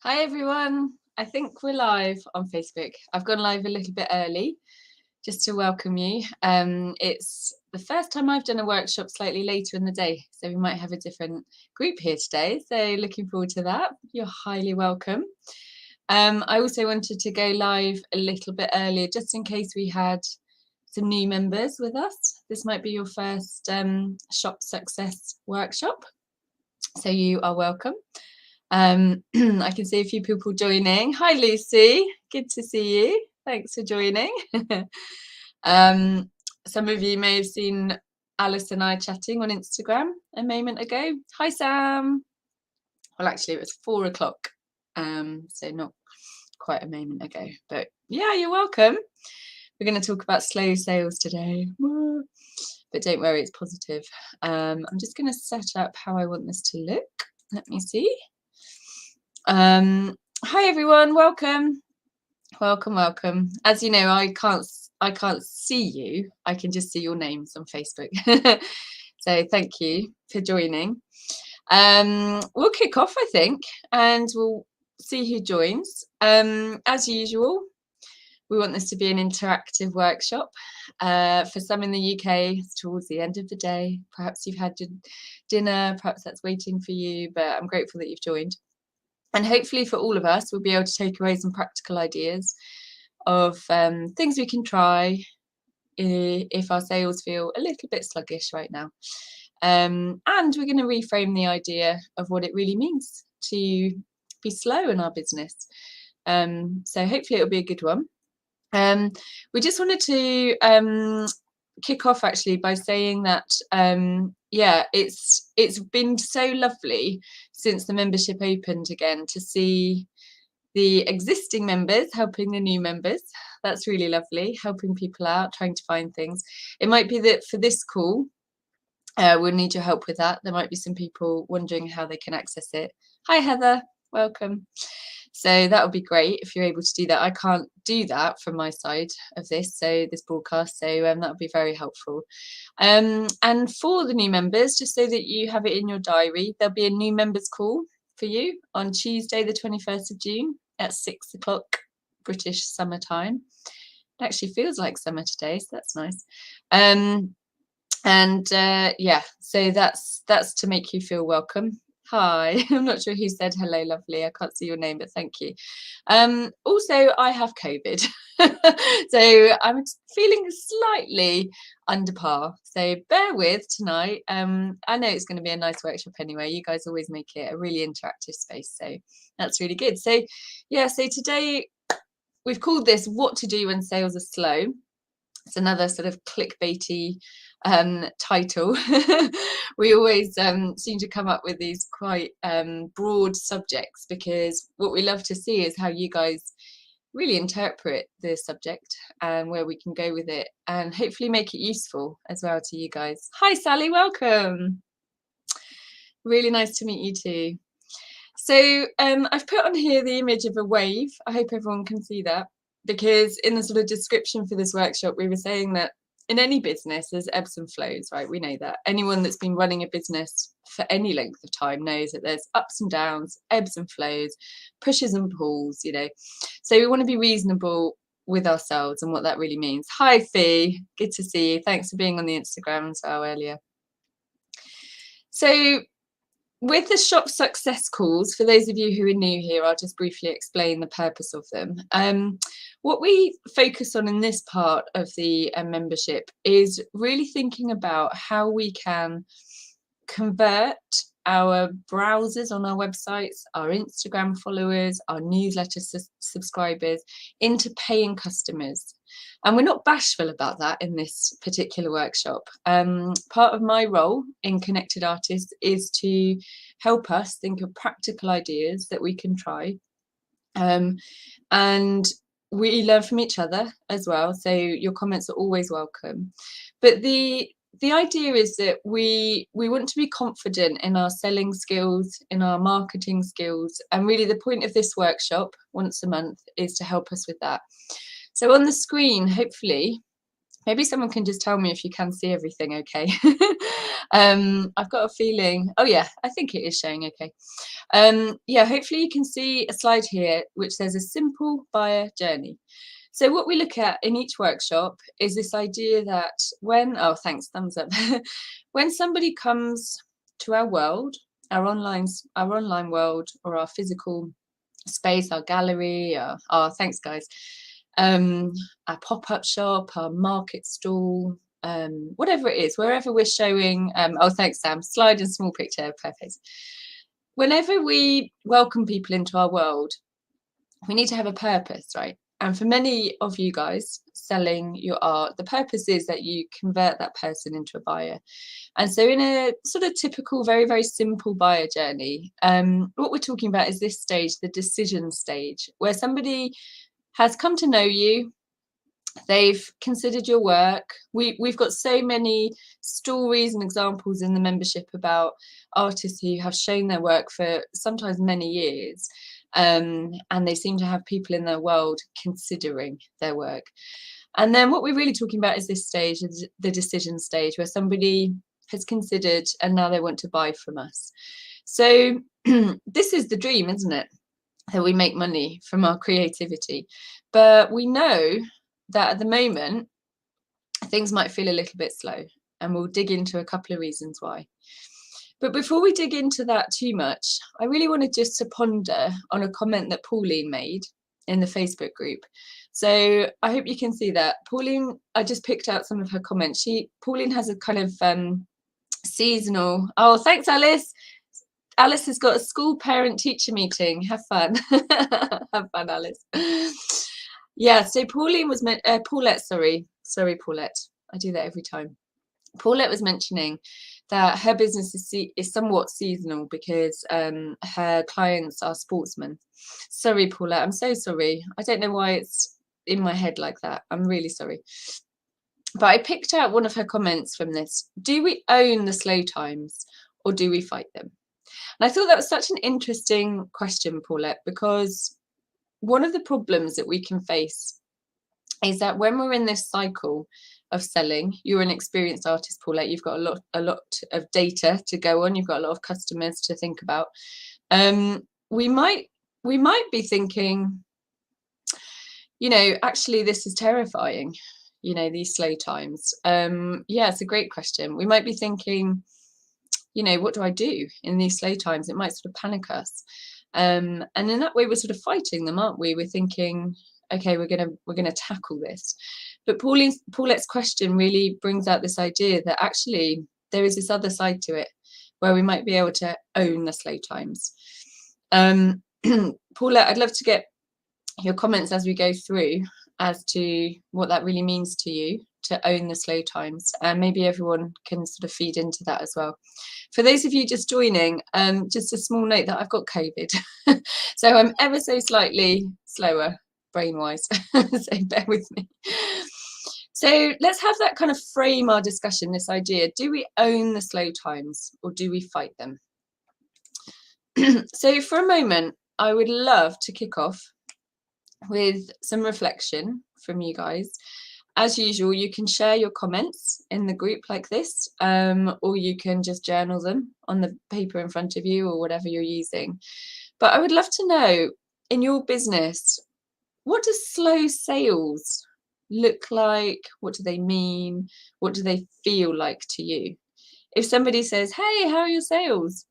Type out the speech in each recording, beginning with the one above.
Hi everyone. I think we're live on Facebook. I've gone live a little bit early just to welcome you. It's the first time I've done a workshop slightly later in the day, so we might have a different group here today. So looking forward to that. You're highly welcome. I also wanted to go live a little bit earlier just in case we had some new members with us. This might be your first shop success workshop, so you are welcome. I can see a few people joining. Hi, Lucy. Good to see you. Thanks for joining. Some of you may have seen Alice and I chatting on Instagram a moment ago. Hi, Sam. Well, actually, it was 4 o'clock, so not quite a moment ago. But yeah, you're welcome. We're going to talk about slow sales today. But don't worry, it's positive. I'm just going to set up how I want this to look. Let me see. Hi everyone, welcome. As you know, I can't see you. I can just see your names on Facebook. So thank you for joining. We'll kick off, I think, and we'll see who joins. As usual, we want this to be an interactive workshop. For some in the UK, it's towards the end of the day. Perhaps you've had your dinner, perhaps that's waiting for you, but I'm grateful that you've joined. And hopefully for all of us, we'll be able to take away some practical ideas of things we can try if our sales feel a little bit sluggish right now. And we're going to reframe the idea of what it really means to be slow in our business. So hopefully it'll be a good one. We just wanted to kick off actually by saying that yeah, it's been so lovely since the membership opened again to see the existing members helping the new members. That's really lovely, helping people out, trying to find things. It might be that for this call we'll need your help with that. There might be some people wondering how they can access it. Hi Heather, welcome. So that would be great if you're able to do that. I can't do that from my side of this broadcast, so that would be very helpful. And for the new members, just so that you have it in your diary, there'll be a new members call for you on Tuesday, the 21st of June at 6 o'clock British summer time. It actually feels like summer today, so that's nice. Yeah, so that's to make you feel welcome. Hi, I'm not sure who said hello, lovely. I can't see your name, but thank you. Also, I have COVID, so I'm feeling slightly under par. So bear with tonight. I know it's going to be a nice workshop anyway. You guys always make it a really interactive space, so that's really good. So yeah, so today we've called this "What to Do When Sales Are Slow." It's another sort of clickbaity title. We always seem to come up with these quite broad subjects because what we love to see is how you guys really interpret the subject and where we can go with it and hopefully make it useful as well to you guys. Hi Sally, welcome. Really nice to meet you too. So I've put on here the image of a wave. I hope everyone can see that, because in the sort of description for this workshop, we were saying that in any business, there's ebbs and flows, right? We know that. Anyone that's been running a business for any length of time knows that there's ups and downs, ebbs and flows, pushes and pulls, you know. So we want to be reasonable with ourselves and what that really means. Hi, Fee. Good to see you. Thanks for being on the Instagram as well earlier. So with the shop success calls, for those of you who are new here, I'll just briefly explain the purpose of them. What we focus on in this part of the membership is really thinking about how we can convert our browsers on our websites, our Instagram followers, our newsletter subscribers into paying customers. And we're not bashful about that in this particular workshop. Part of my role in Connected Artists is to help us think of practical ideas that we can try. And we learn from each other as well. So your comments are always welcome. But the idea is that we want to be confident in our selling skills, in our marketing skills. And really the point of this workshop once a month is to help us with that. So on the screen, hopefully, Maybe someone can just tell me if you can see everything okay. I've got a feeling, oh yeah, I think it is showing okay. Yeah, hopefully you can see a slide here which says a simple buyer journey. So what we look at in each workshop is this idea that when, oh thanks, thumbs up, when somebody comes to our world, our online world, or our physical space, our gallery, thanks guys, our pop-up shop, our market stall, whatever it is, wherever we're showing, oh thanks Sam, slide and small picture, perfect. Whenever we welcome people into our world, we need to have a purpose, right? And for many of you guys selling your art, the purpose is that you convert that person into a buyer. And so in a sort of typical, very, very simple buyer journey, what we're talking about is this stage, the decision stage, where somebody has come to know you, they've considered your work. We've got so many stories and examples in the membership about artists who have shown their work for sometimes many years. And they seem to have people in their world considering their work. And then what we're really talking about is this stage, the decision stage, where somebody has considered and now they want to buy from us. So this is the dream, isn't it? That we make money from our creativity. But we know that at the moment, things might feel a little bit slow, and we'll dig into a couple of reasons why. But before we dig into that too much, I really wanted just to ponder on a comment that Pauline made in the Facebook group. So I hope you can see that. Pauline, I just picked out some of her comments. Pauline has a kind of seasonal, oh, thanks, Alice. Alice has got a school parent teacher meeting. Have fun. Have fun, Alice. Yeah, so Pauline was, Paulette, sorry, Paulette. I do that every time. Paulette was mentioning that her business is somewhat seasonal because her clients are sportsmen. Sorry, Paulette, I'm so sorry. I don't know why it's in my head like that. I'm really sorry. But I picked out one of her comments from this. Do we own the slow times or do we fight them? And I thought that was such an interesting question, Paulette, because one of the problems that we can face is that when we're in this cycle of selling, you're an experienced artist, Paulette, you've got a lot of data to go on, you've got a lot of customers to think about. We might be thinking, you know, actually this is terrifying, you know, these slow times. Yeah, it's a great question. We might be thinking, you know, what do I do in these slow times? It might sort of panic us. And in that way, we're sort of fighting them, aren't we? We're thinking, okay, we're gonna tackle this. But Paulette's question really brings out this idea that actually there is this other side to it, where we might be able to own the slow times. Paulette, I'd love to get your comments as we go through as to what that really means to you to own the slow times, and maybe everyone can sort of feed into that as well. For those of you just joining, just a small note that I've got COVID, so I'm ever so slightly slower brain-wise, so bear with me. So let's have that kind of frame our discussion, this idea. Do we own the slow times or do we fight them? So for a moment, I would love to kick off with some reflection from you guys. As usual, you can share your comments in the group like this, or you can just journal them on the paper in front of you or whatever you're using. But I would love to know, in your business, what does slow sales look like? What do they mean? What do they feel like to you? If somebody says, hey, how are your sales?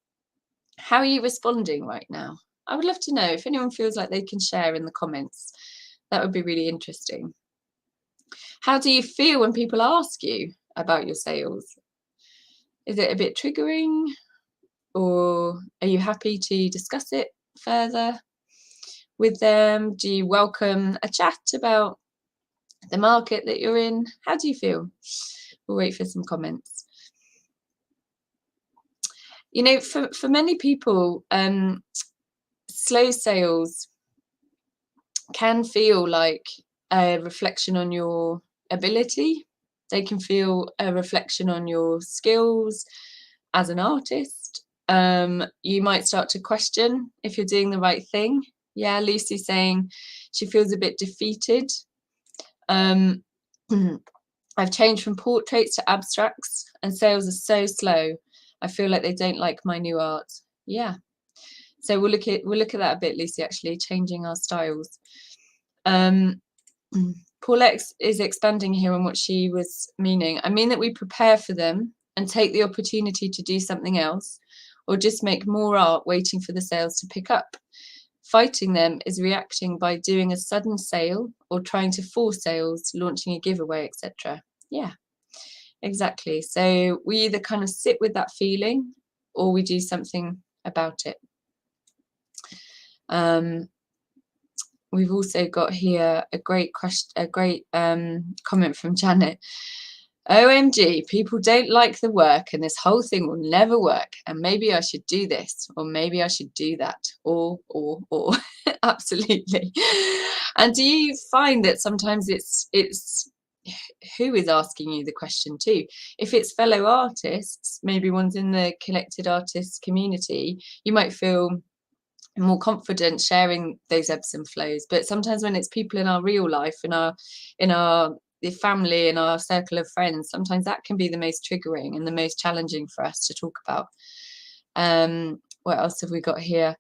How are you responding right now? I would love to know if anyone feels like they can share in the comments. That would be really interesting. How do you feel when people ask you about your sales? Is it a bit triggering, or are you happy to discuss it further with them? Do you welcome a chat about the market that you're in? How do you feel? We'll wait for some comments. You know, for many people, slow sales can feel like a reflection on your ability. They can feel a reflection on your skills as an artist. You might start to question if you're doing the right thing. Yeah, Lucy's saying she feels a bit defeated. I've changed from portraits to abstracts, and sales are so slow. I feel like they don't like my new art. Yeah. So we'll look at that a bit, Lucy, actually, changing our styles. Paulette is expanding here on what she was meaning. I mean that we prepare for them and take the opportunity to do something else, or just make more art waiting for the sales to pick up. Fighting them is reacting by doing a sudden sale or trying to force sales, launching a giveaway, etc. Yeah, exactly. So we either kind of sit with that feeling or we do something about it. We've also got here a great comment from Janet. OMG, people don't like the work and this whole thing will never work. And maybe I should do this, or maybe I should do that, or. Absolutely. And do you find that sometimes it's who is asking you the question too? If it's fellow artists, maybe ones in the collected artists community, you might feel more confident sharing those ebbs and flows. But sometimes when it's people in our real life, in our the family, in our circle of friends, sometimes that can be the most triggering and the most challenging for us to talk about. What else have we got here?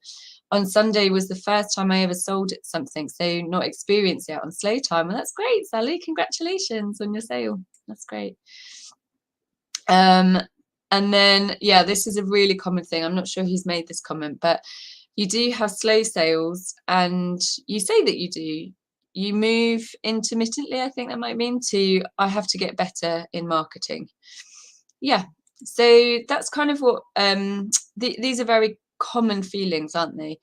On Sunday was the first time I ever sold something, so not experienced yet on slow time. Well, that's great, Sally. Congratulations on your sale. That's great. And then, yeah, this is a really common thing. I'm not sure who's made this comment, but you do have slow sales, and you say that you do. You move intermittently, I think that might mean, to I have to get better in marketing. Yeah, so that's kind of what these are very common feelings, aren't they?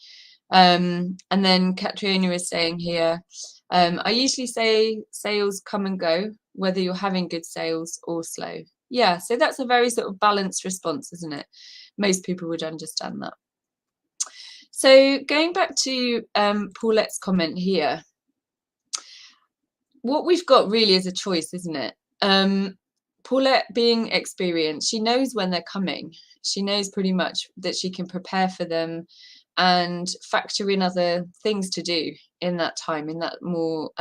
And then Catriona is saying here, I usually say sales come and go, whether you're having good sales or slow. Yeah, so that's a very sort of balanced response, isn't it? Most people would understand that. So going back to Paulette's comment here, what we've got really is a choice, isn't it? Paulette, being experienced, she knows when they're coming. She knows pretty much that she can prepare for them and factor in other things to do in that time, in that more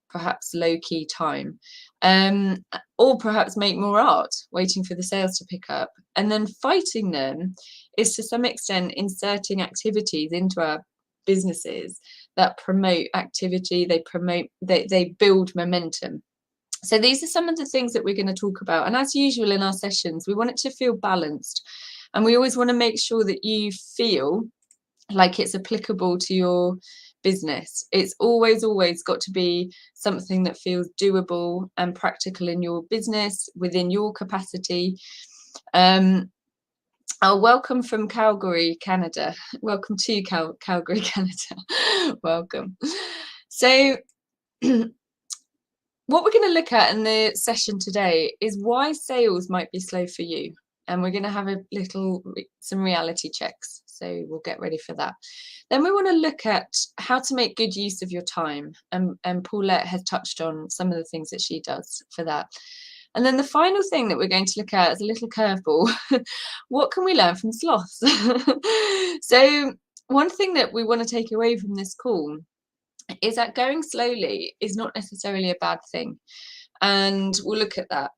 perhaps low-key time, or perhaps make more art, waiting for the sales to pick up. And then fighting them is to some extent inserting activities into our businesses that promote activity, they build momentum. So these are some of the things that we're going to talk about. And as usual in our sessions, we want it to feel balanced. And we always want to make sure that you feel like it's applicable to your business. It's always got to be something that feels doable and practical in your business, within your capacity. Welcome from Calgary, Canada. Welcome to Calgary, Canada. Welcome. So what we're going to look at in the session today is why sales might be slow for you. And we're going to have some reality checks. So we'll get ready for that. Then we want to look at how to make good use of your time. And Paulette has touched on some of the things that she does for that. And then the final thing that we're going to look at is a little curveball. What can we learn from sloths? So one thing that we want to take away from this call is that going slowly is not necessarily a bad thing. And we'll look at that.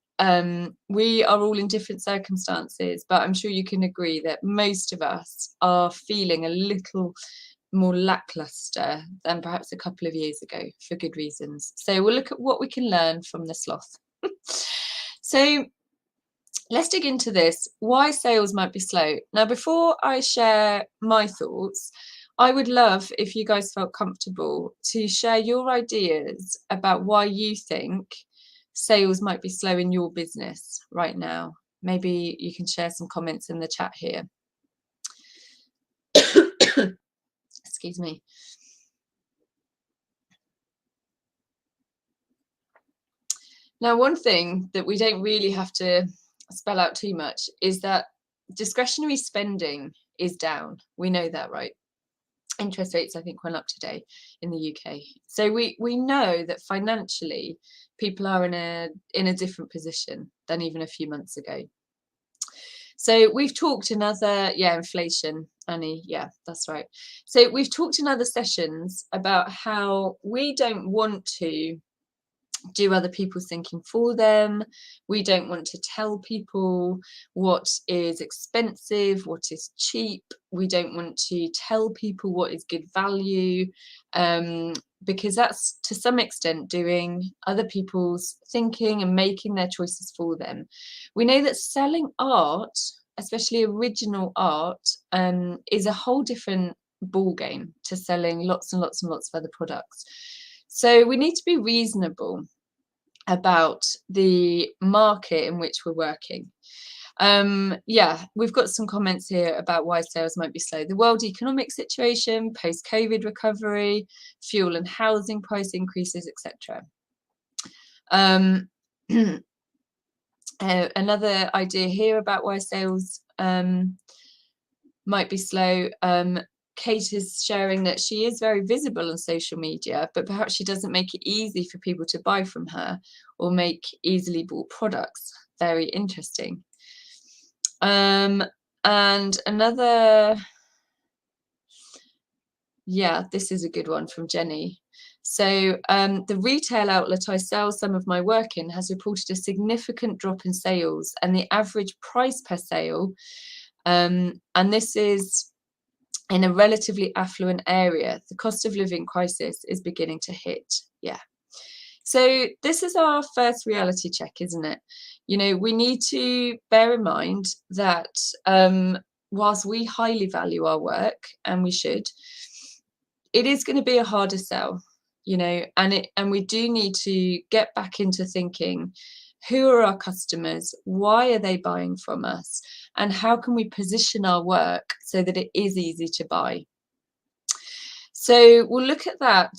We are all in different circumstances, but I'm sure you can agree that most of us are feeling a little more lackluster than perhaps a couple of years ago for good reasons. So we'll look at what we can learn from the sloth. So let's dig into this, why sales might be slow. Now, before I share my thoughts, I would love if you guys felt comfortable to share your ideas about why you think sales might be slow in your business right now. Maybe you can share some comments in the chat here. Excuse me. Now, one thing that we don't really have to spell out too much is that discretionary spending is down. We know that, right? Interest rates, I think, went up today in the UK. So we know that financially people are in a different position than even a few months ago. So we've talked in other, inflation, Annie, yeah, that's right. So we've talked in other sessions about how we don't want to do other people's thinking for them. We don't want to tell people what is expensive, what is cheap. We don't want to tell people what is good value, because that's to some extent doing other people's thinking and making their choices for them. We know that selling art, especially original art, is a whole different ball game to selling lots and lots and lots of other products. So we need to be reasonable about the market in which we're working. Yeah, we've got some comments here about why sales might be slow. The world economic situation, post-COVID recovery, fuel and housing price increases, etc. Another idea here about why sales might be slow. Kate is sharing that she is very visible on social media, but perhaps she doesn't make it easy for people to buy from her or make easily bought products. Very interesting. And another, yeah, this is a good one from Jenny. So the retail outlet I sell some of my work in has reported a significant drop in sales, and the average price per sale, and this is in a relatively affluent area. The cost of living crisis is beginning to hit. Yeah. So this is our first reality check, isn't it? You know, we need to bear in mind that whilst we highly value our work, and we should, it is going to be a harder sell, you know, and we do need to get back into thinking, who are our customers? Why are they buying from us? And how can we position our work so that it is easy to buy? So we'll look at that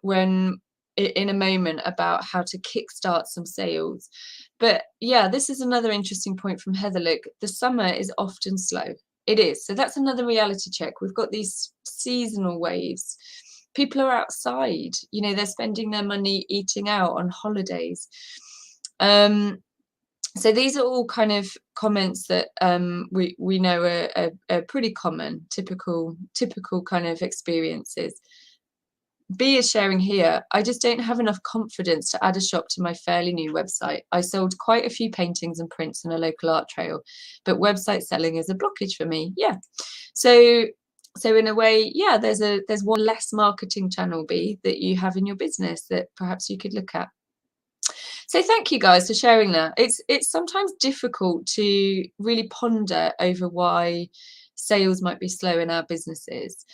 when in a moment about how to kickstart some sales. But yeah, this is another interesting point from Heather. Look, the summer is often slow. It is. So that's another reality check. We've got these seasonal waves. People are outside, you know, they're spending their money eating out on holidays. So these are all kind of comments that we know are pretty common, typical kind of experiences. B is sharing here, I just don't have enough confidence to add a shop to my fairly new website. I sold quite a few paintings and prints in a local art trail, but website selling is a blockage for me. Yeah. So in a way, yeah, there's one less marketing channel, B, that you have in your business that perhaps you could look at. So thank you guys for sharing that. It's sometimes difficult to really ponder over why sales might be slow in our businesses.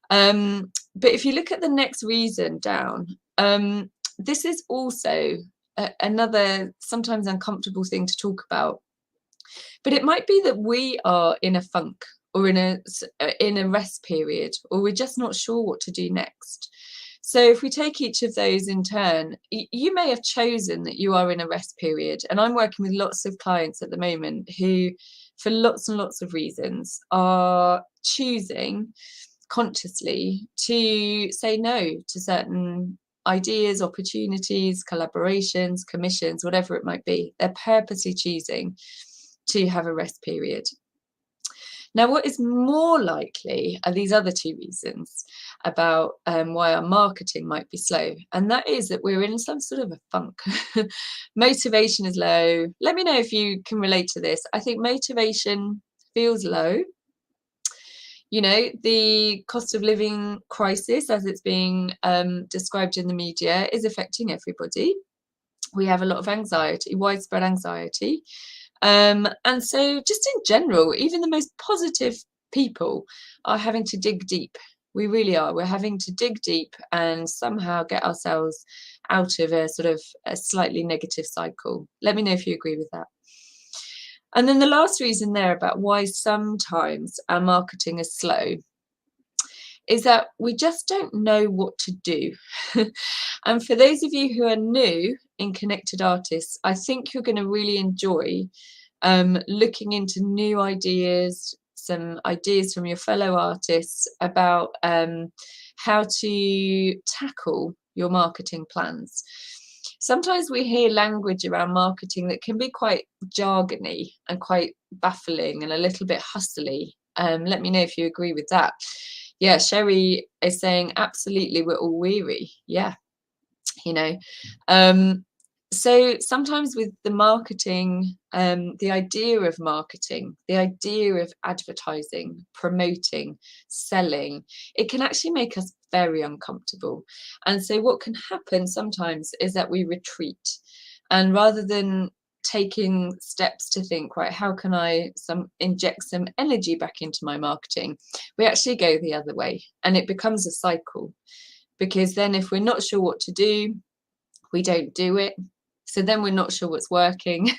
But if you look at the next reason down, this is also another sometimes uncomfortable thing to talk about. But it might be that we are in a funk or in a rest period, or we're just not sure what to do next. So if we take each of those in turn, you may have chosen that you are in a rest period. And I'm working with lots of clients at the moment who, for lots and lots of reasons, are choosing consciously to say no to certain ideas, opportunities, collaborations, commissions, whatever it might be. They're purposely choosing to have a rest period. Now, what is more likely are these other two reasons about why our marketing might be slow. And that is that we're in some sort of a funk. Motivation is low. Let me know if you can relate to this. I think motivation feels low. You know, the cost of living crisis, as it's being described in the media, is affecting everybody. We have a lot of anxiety, widespread anxiety. And so just in general, even the most positive people are having to dig deep. We really are. We're having to dig deep and somehow get ourselves out of a sort of a slightly negative cycle. Let me know if you agree with that. And then the last reason there about why sometimes our marketing is slow is that we just don't know what to do. And for those of you who are new in Connected Artists, I think you're going to really enjoy looking into new ideas, some ideas from your fellow artists about how to tackle your marketing plans. Sometimes we hear language around marketing that can be quite jargony and quite baffling and a little bit hustly. Let me know if you agree with that. Yeah, Sherry is saying, absolutely, we're all weary. Yeah. you know. So sometimes with the marketing, the idea of marketing, the idea of advertising, promoting, selling, it can actually make us very uncomfortable. And so what can happen sometimes is that we retreat. And rather than taking steps to think, right, how can I inject some energy back into my marketing, we actually go the other way, and it becomes a cycle. Because then if we're not sure what to do, we don't do it. So then we're not sure what's working.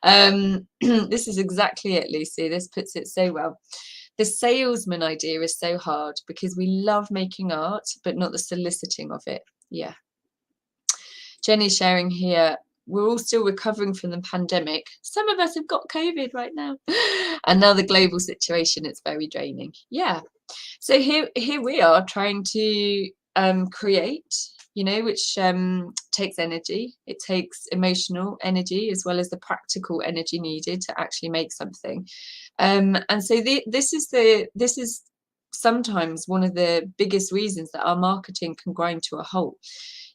This is exactly it, Lucy. This puts it so well. The salesman idea is so hard because we love making art, but not the soliciting of it. Yeah. Jenny's sharing here, we're all still recovering from the pandemic. Some of us have got COVID right now. And now the global situation, it's very draining. Yeah. So here we are trying to create, which takes energy. It takes emotional energy as well as the practical energy needed to actually make something. And so this is sometimes one of the biggest reasons that our marketing can grind to a halt,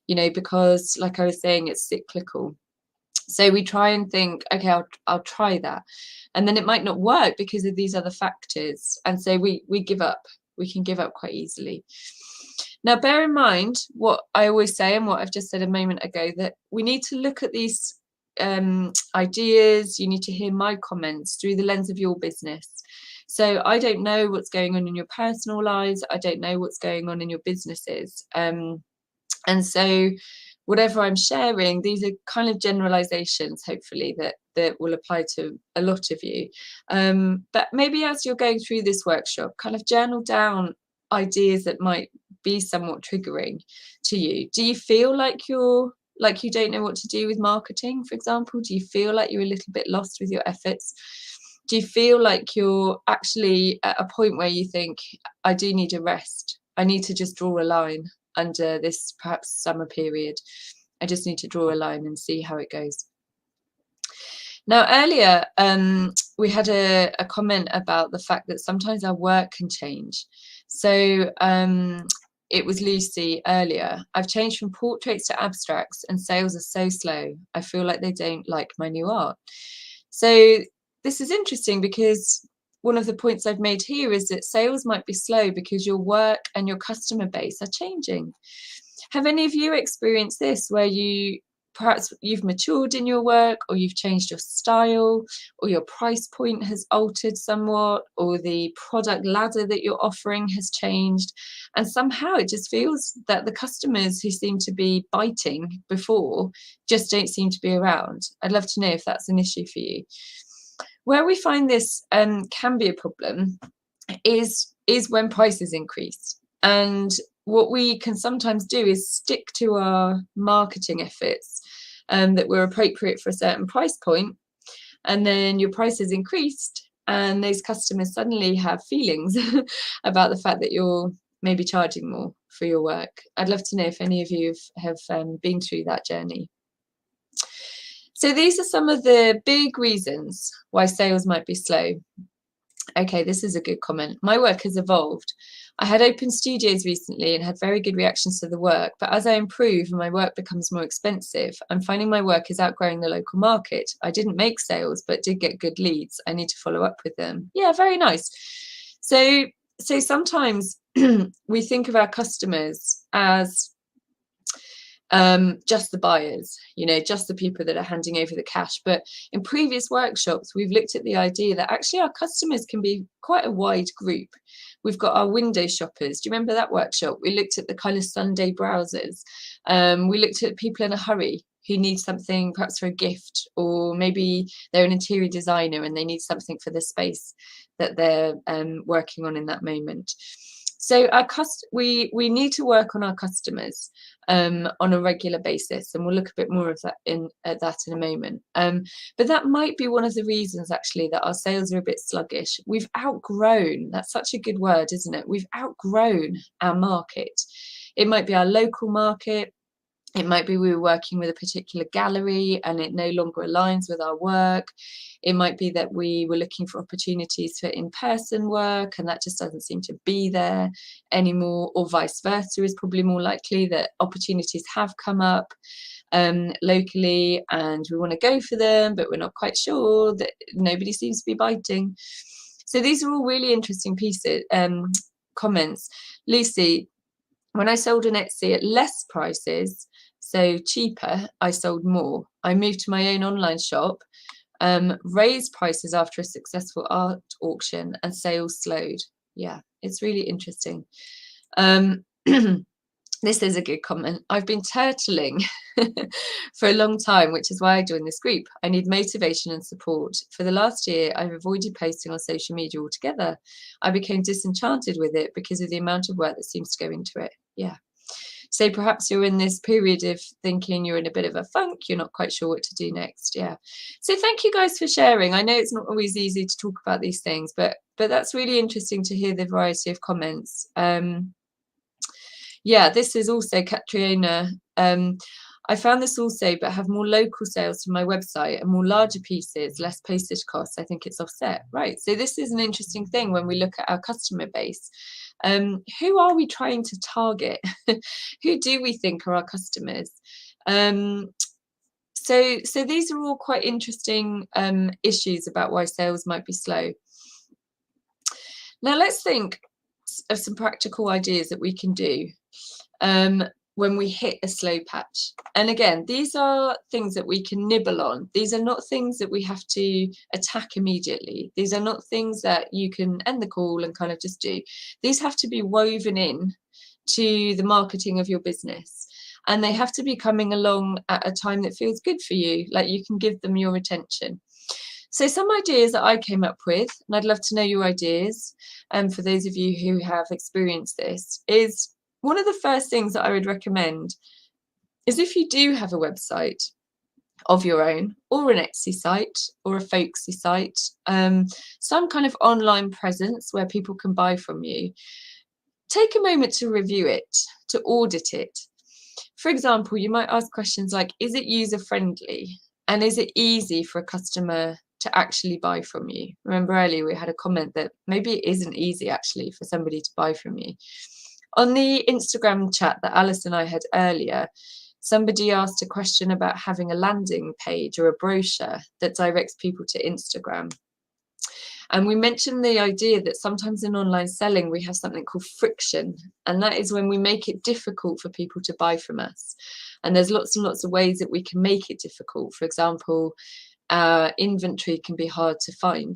because like I was saying, it's cyclical. So we try and think, okay, I'll try that. And then it might not work because of these other factors. And so we give up. We can give up quite easily. Now, bear in mind what I always say and what I've just said a moment ago, that we need to look at these ideas. You need to hear my comments through the lens of your business. So I don't know what's going on in your personal lives. I don't know what's going on in your businesses. And so whatever I'm sharing, these are kind of generalizations, hopefully, that will apply to a lot of you. But maybe as you're going through this workshop, kind of journal down ideas that might be somewhat triggering to you. Do you feel like you don't know what to do with marketing, for example? Do you feel like you're a little bit lost with your efforts? Do you feel like you're actually at a point where you think, I do need a rest? I need to just draw a line under this perhaps summer period. I just need to draw a line and see how it goes. Now, earlier, we had a comment about the fact that sometimes our work can change. So it was Lucy earlier. I've changed from portraits to abstracts and sales are so slow. I feel like they don't like my new art. So this is interesting because one of the points I've made here is that sales might be slow because your work and your customer base are changing. Have any of you experienced this where perhaps you've matured in your work, or you've changed your style, or your price point has altered somewhat, or the product ladder that you're offering has changed, and somehow it just feels that the customers who seem to be biting before just don't seem to be around? I'd love to know if that's an issue for you. Where we find this can be a problem is when prices increase. And what we can sometimes do is stick to our marketing efforts that were appropriate for a certain price point, and then your price has increased and those customers suddenly have feelings about the fact that you're maybe charging more for your work. I'd love to know if any of you have been through that journey. So these are some of the big reasons why sales might be slow. Okay, this is a good comment. My work has evolved. I had open studios recently and had very good reactions to the work, but as I improve and my work becomes more expensive, I'm finding my work is outgrowing the local market. I didn't make sales, but did get good leads. I need to follow up with them. Yeah, very nice. So sometimes we think of our customers as just the buyers, just the people that are handing over the cash. But in previous workshops, we've looked at the idea that actually our customers can be quite a wide group. We've got our window shoppers. Do you remember that workshop? We looked at the kind of Sunday browsers. We looked at people in a hurry who need something perhaps for a gift, or maybe they're an interior designer and they need something for the space that they're working on in that moment. So we need to work on our customers on a regular basis, and we'll look a bit more of that at that in a moment. But that might be one of the reasons actually that our sales are a bit sluggish. We've outgrown, that's such a good word, isn't it? We've outgrown our market. It might be our local market. It might be we were working with a particular gallery and it no longer aligns with our work. It might be that we were looking for opportunities for in-person work and that just doesn't seem to be there anymore, or vice versa is probably more likely, that opportunities have come up locally and we want to go for them, but we're not quite sure, that nobody seems to be biting. So these are all really interesting pieces, comments. Lucy, when I sold on Etsy at less prices, so cheaper, I sold more. I moved to my own online shop, raised prices after a successful art auction, and sales slowed. Yeah, it's really interesting. This is a good comment. I've been turtling for a long time, which is why I joined this group. I need motivation and support. For the last year, I've avoided posting on social media altogether. I became disenchanted with it because of the amount of work that seems to go into it. Yeah. So perhaps you're in this period of thinking you're in a bit of a funk, you're not quite sure what to do next. Yeah. So thank you guys for sharing. I know it's not always easy to talk about these things, but that's really interesting to hear the variety of comments. Yeah, this is also Catriona. I found this also, but have more local sales from my website and more larger pieces, less postage costs. I think it's offset. Right. So this is an interesting thing when we look at our customer base. Who are we trying to target? Who do we think are our customers? So these are all quite interesting issues about why sales might be slow. Now let's think of some practical ideas that we can do when we hit a slow patch. And again, these are things that we can nibble on. These are not things that we have to attack immediately. These are not things that you can end the call and kind of just do. These have to be woven in to the marketing of your business. And they have to be coming along at a time that feels good for you, like you can give them your attention. So some ideas that I came up with, and I'd love to know your ideas, for those of you who have experienced this, is one of the first things that I would recommend is if you do have a website of your own, or an Etsy site, or a folksy site, some kind of online presence where people can buy from you, take a moment to review it, to audit it. For example, you might ask questions like, is it user-friendly? And is it easy for a customer to actually buy from you? Remember earlier we had a comment that maybe it isn't easy actually for somebody to buy from you. On the Instagram chat that Alice and I had earlier, somebody asked a question about having a landing page or a brochure that directs people to Instagram. And we mentioned the idea that sometimes in online selling, we have something called friction. And that is when we make it difficult for people to buy from us. And there's lots and lots of ways that we can make it difficult. For example, inventory can be hard to find.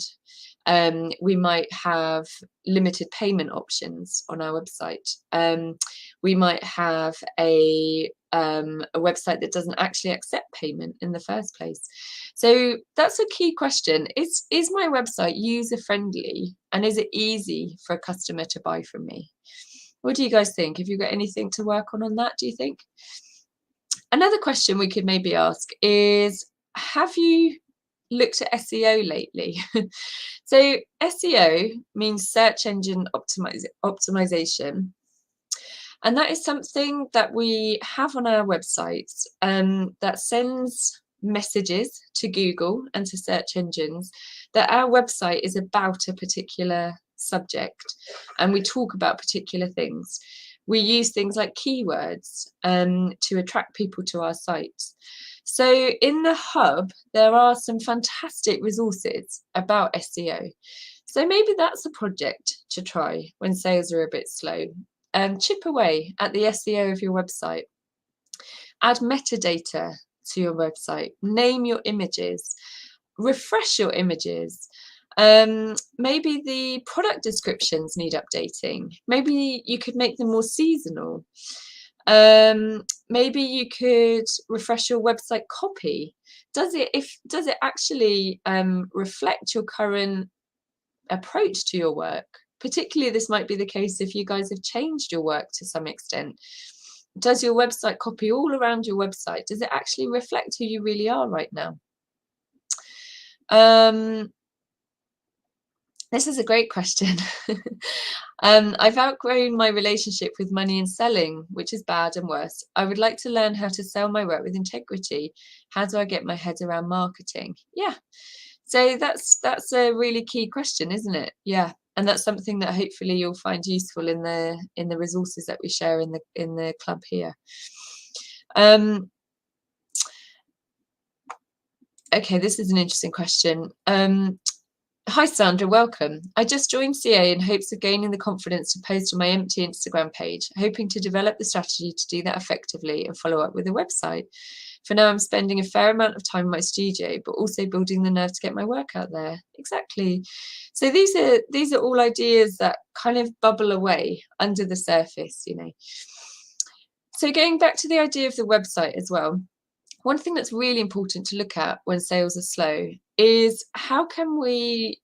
We might have limited payment options on our website. We might have a website that doesn't actually accept payment in the first place. So that's a key question. Is my website user-friendly, and is it easy for a customer to buy from me? What do you guys think? Have you got anything to work on that, do you think? Another question we could maybe ask is, have you looked at SEO lately? So SEO means search engine optimization. And that is something that we have on our websites that sends messages to Google and to search engines that our website is about a particular subject and we talk about particular things. We use things like keywords to attract people to our sites. So in the hub, there are some fantastic resources about SEO. So maybe that's a project to try when sales are a bit slow. Chip away at the SEO of your website. Add metadata to your website. Name your images. Refresh your images. Maybe the product descriptions need updating. Maybe you could make them more seasonal. Maybe you could refresh your website copy. Does it actually reflect your current approach to your work? Particularly, this might be the case if you guys have changed your work to some extent. Does your website copy all around your website? Does it actually reflect who you really are right now? This is a great question. I've outgrown my relationship with money and selling, which is bad and worse. I would like to learn how to sell my work with integrity. How do I get my head around marketing? Yeah. So that's a really key question, isn't it? Yeah. And that's something that hopefully you'll find useful in the resources that we share in the club here. Okay, this is an interesting question. Hi, Sandra, welcome. I just joined CA in hopes of gaining the confidence to post on my empty Instagram page, hoping to develop the strategy to do that effectively and follow up with a website. For now, I'm spending a fair amount of time in my studio, but also building the nerve to get my work out there. Exactly. So these are all ideas that kind of bubble away under the surface, you know. So going back to the idea of the website as well, one thing that's really important to look at when sales are slow is how can we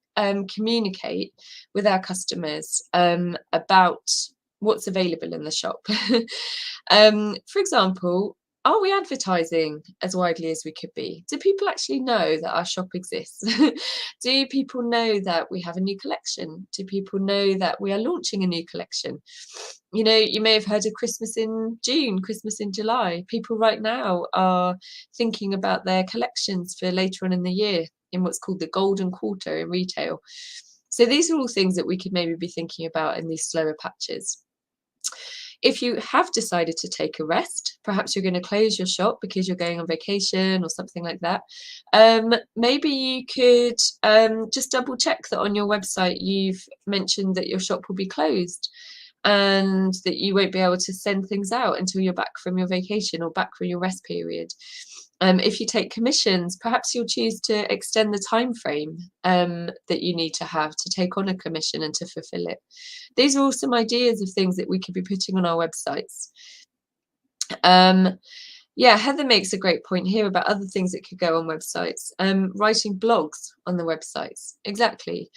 communicate with our customers about what's available in the shop. For example, are we advertising as widely as we could be? Do people actually know that our shop exists? Do people know that we have a new collection? Do people know that we are launching a new collection? You know, you may have heard of Christmas in June, Christmas in July. People right now are thinking about their collections for later on in the year in what's called the golden quarter in retail. So these are all things that we could maybe be thinking about in these slower patches. If you have decided to take a rest, perhaps you're going to close your shop because you're going on vacation or something like that, maybe you could just double check that on your website you've mentioned that your shop will be closed and that you won't be able to send things out until you're back from your vacation or back from your rest period. If you take commissions, perhaps you'll choose to extend the time frame that you need to have to take on a commission and to fulfill it. These are all some ideas of things that we could be putting on our websites. Yeah, Heather makes a great point here about other things that could go on websites. Writing blogs on the websites, exactly.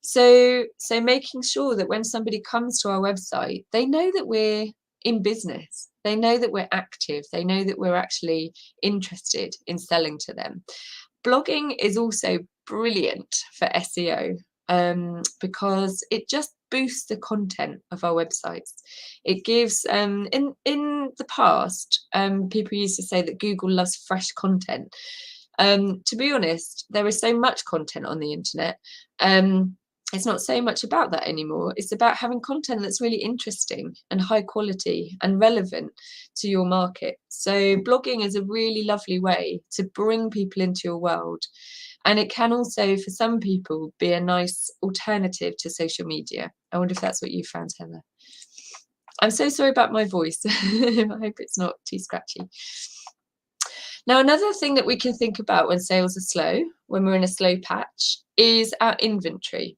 So making sure that when somebody comes to our website, they know that we're in business. They know that we're active. They know that we're actually interested in selling to them. Blogging is also brilliant for SEO because it just boosts the content of our websites. It gives, in the past, people used to say that Google loves fresh content. To be honest, there is so much content on the internet. It's not so much about that anymore. It's about having content that's really interesting and high quality and relevant to your market. So blogging is a really lovely way to bring people into your world. And it can also, for some people, be a nice alternative to social media. I wonder if that's what you found, Heather. I'm so sorry about my voice. I hope it's not too scratchy. Now, another thing that we can think about when sales are slow, when we're in a slow patch, is our inventory.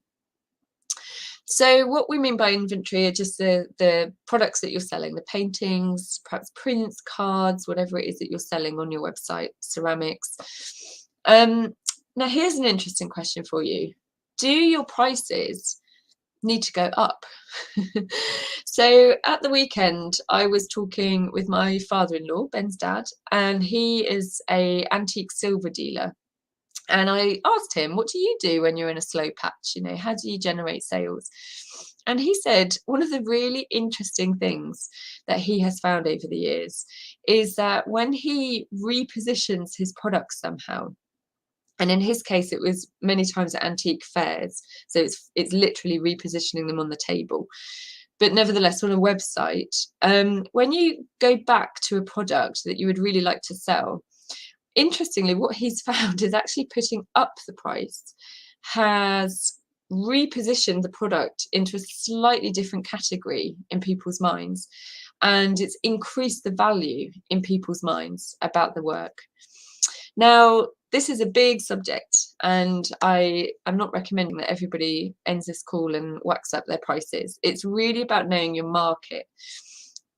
So what we mean by inventory are just the products that you're selling, the paintings, perhaps prints, cards, whatever it is that you're selling on your website, ceramics. Now, here's an interesting question for you. Do your prices need to go up? So at the weekend, I was talking with my father-in-law, Ben's dad, and he is an antique silver dealer. And I asked him, what do you do when you're in a slow patch? You know, how do you generate sales? And he said one of the really interesting things that he has found over the years is that when he repositions his products somehow, and in his case, it was many times at antique fairs, so it's literally repositioning them on the table. But nevertheless, on a website, when you go back to a product that you would really like to sell, interestingly, what he's found is actually putting up the price has repositioned the product into a slightly different category in people's minds, and it's increased the value in people's minds about the work. Now, this is a big subject, and I'm not recommending that everybody ends this call and whacks up their prices. It's really about knowing your market.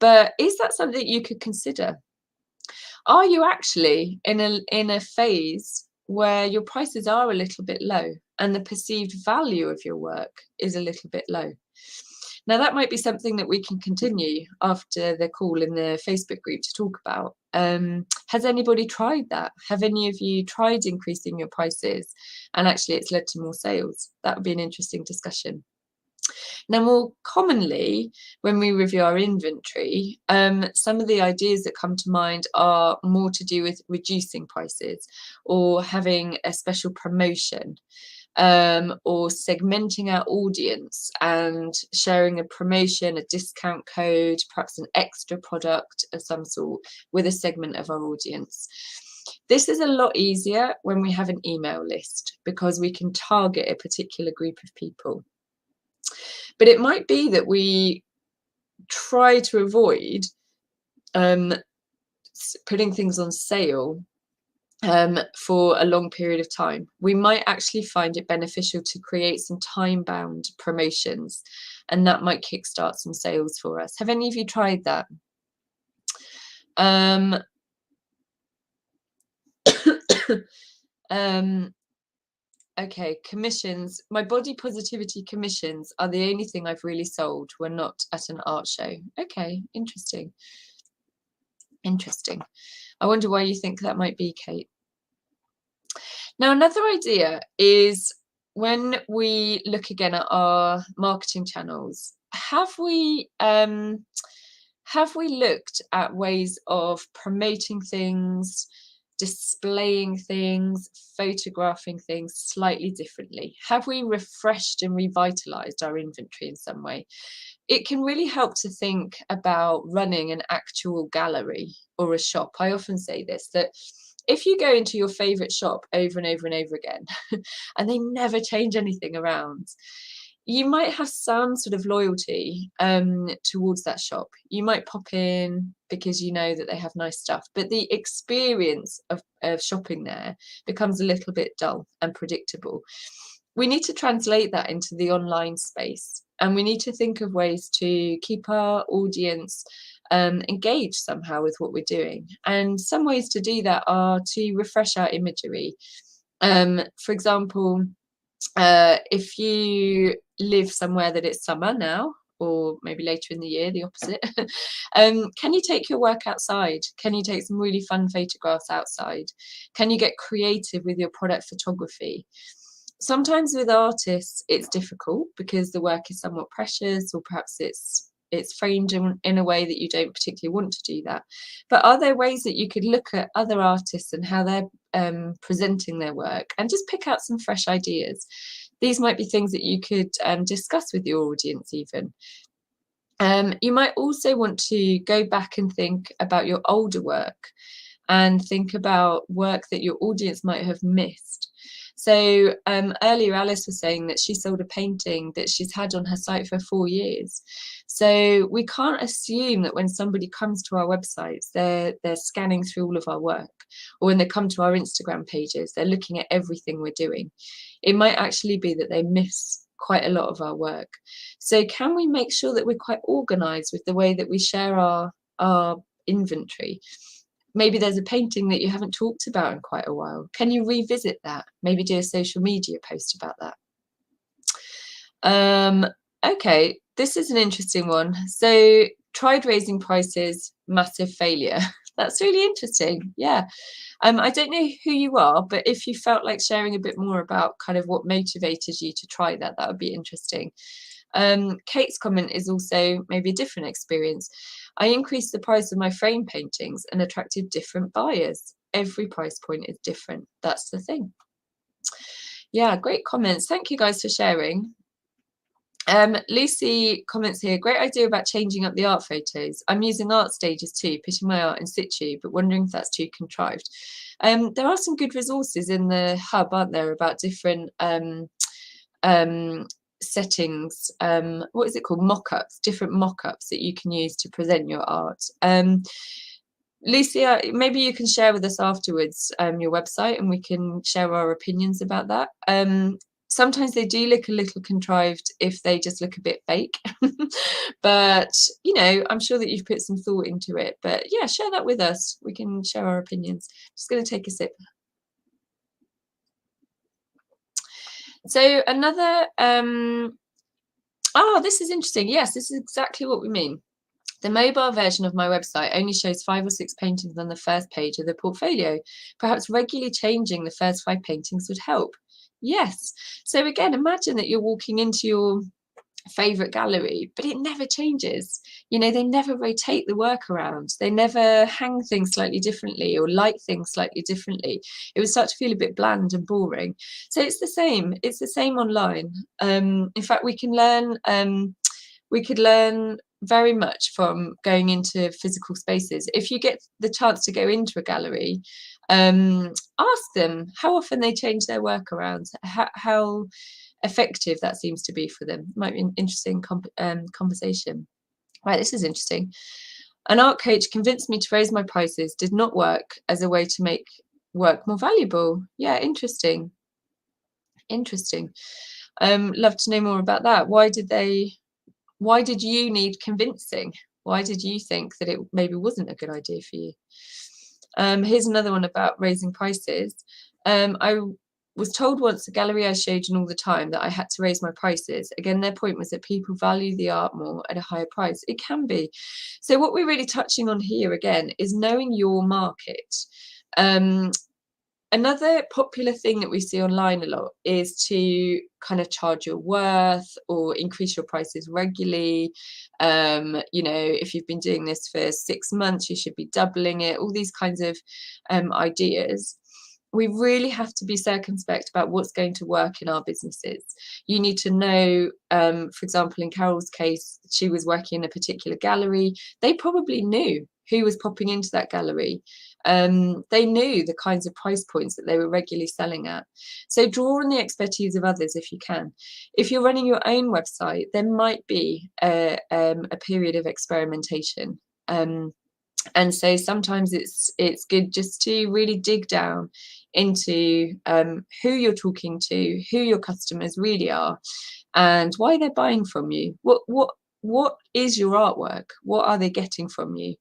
But is that something you could consider? Are you actually in a phase where your prices are a little bit low and the perceived value of your work is a little bit low? Now, that might be something that we can continue after the call in the Facebook group to talk about. Has anybody tried that? Have any of you tried increasing your prices and actually it's led to more sales? That would be an interesting discussion. Now, more commonly, when we review our inventory, some of the ideas that come to mind are more to do with reducing prices or having a special promotion, or segmenting our audience and sharing a promotion, a discount code, perhaps an extra product of some sort with a segment of our audience. This is a lot easier when we have an email list because we can target a particular group of people. But it might be that we try to avoid putting things on sale for a long period of time. We might actually find it beneficial to create some time-bound promotions, and that might kickstart some sales for us. Have any of you tried that? Okay, commissions. My body positivity commissions are the only thing I've really sold. We're not at an art show. Okay, interesting. Interesting. I wonder why you think that might be, Kate. Now, another idea is when we look again at our marketing channels, have we looked at ways of promoting things, displaying things, photographing things slightly differently? Have we refreshed and revitalized our inventory in some way? It can really help to think about running an actual gallery or a shop. I often say this, that if you go into your favorite shop over and over and over again, and they never change anything around, you might have some sort of loyalty towards that shop. You might pop in because you know that they have nice stuff, but the experience of shopping there becomes a little bit dull and predictable. We need to translate that into the online space, and we need to think of ways to keep our audience engaged somehow with what we're doing. And some ways to do that are to refresh our imagery. For example, if you live somewhere that it's summer now, or maybe later in the year, the opposite, can you take your work outside? Can you take some really fun photographs outside? Can you get creative with your product photography? Sometimes with artists, it's difficult because the work is somewhat precious, or perhaps it's framed in a way that you don't particularly want to do that. But are there ways that you could look at other artists and how they're presenting their work and just pick out some fresh ideas? These might be things that you could discuss with your audience even. You might also want to go back and think about your older work and think about work that your audience might have missed. So earlier Alice was saying that she sold a painting that she's had on her site for 4 years. So we can't assume that when somebody comes to our websites, they're scanning through all of our work, or when they come to our Instagram pages, they're looking at everything we're doing. It might actually be that they miss quite a lot of our work. So can we make sure that we're quite organized with the way that we share our inventory? Maybe there's a painting that you haven't talked about in quite a while. Can you revisit that? Maybe do a social media post about that. Okay, this is an interesting one. So tried raising prices, massive failure. That's really interesting. Yeah. I don't know who you are, but if you felt like sharing a bit more about kind of what motivated you to try that, that would be interesting. Kate's comment is also maybe a different experience. I increased the price of my frame paintings and attracted different buyers. Every price point is different. That's the thing. Yeah, great comments. Thank you guys for sharing. Lucy comments here, great idea about changing up the art photos. I'm using art stages too, putting my art in situ, but wondering if that's too contrived. There are some good resources in the hub, aren't there, about different settings, what is it called, mock-ups, different mock-ups that you can use to present your art. Lucia, maybe you can share with us afterwards your website, and we can share our opinions about that. Sometimes they do look a little contrived if they just look a bit fake, but you know, I'm sure that you've put some thought into it. But yeah, share that with us. We can share our opinions. Just going to take a sip. So another, this is interesting. Yes, this is exactly what we mean. The mobile version of my website only shows 5 or 6 paintings on the first page of the portfolio. Perhaps regularly changing the first 5 paintings would help. Yes. So again, imagine that you're walking into your favorite gallery, but it never changes. You know, they never rotate the work around. They never hang things slightly differently or light things slightly differently. It would start to feel a bit bland and boring. So it's the same. It's the same online. In fact, we can learn. We could learn very much from going into physical spaces. If you get the chance to go into a gallery, ask them how often they change their work around, how effective that seems to be for them. Might be an interesting conversation. Right, this is interesting. An art coach convinced me to raise my prices, did not work as a way to make work more valuable. Yeah, interesting. Interesting. Love to know more about that. Why did you need convincing? Why did you think that it maybe wasn't a good idea for you? Here's another one about raising prices. I was told once, a gallery I showed in all the time, that I had to raise my prices. Again, their point was that people value the art more at a higher price. It can be. So what we're really touching on here again is knowing your market. Another popular thing that we see online a lot is to kind of charge your worth or increase your prices regularly. You know, if you've been doing this for 6 months, you should be doubling it. All these kinds of ideas. We really have to be circumspect about what's going to work in our businesses. You need to know, for example, in Carol's case, she was working in a particular gallery. They probably knew who was popping into that gallery. They knew the kinds of price points that they were regularly selling at. So draw on the expertise of others if you can. If you're running your own website, there might be a period of experimentation. And so sometimes it's good just to really dig down into who you're talking to, who your customers really are, and why they're buying from you. What is your artwork? What are they getting from you?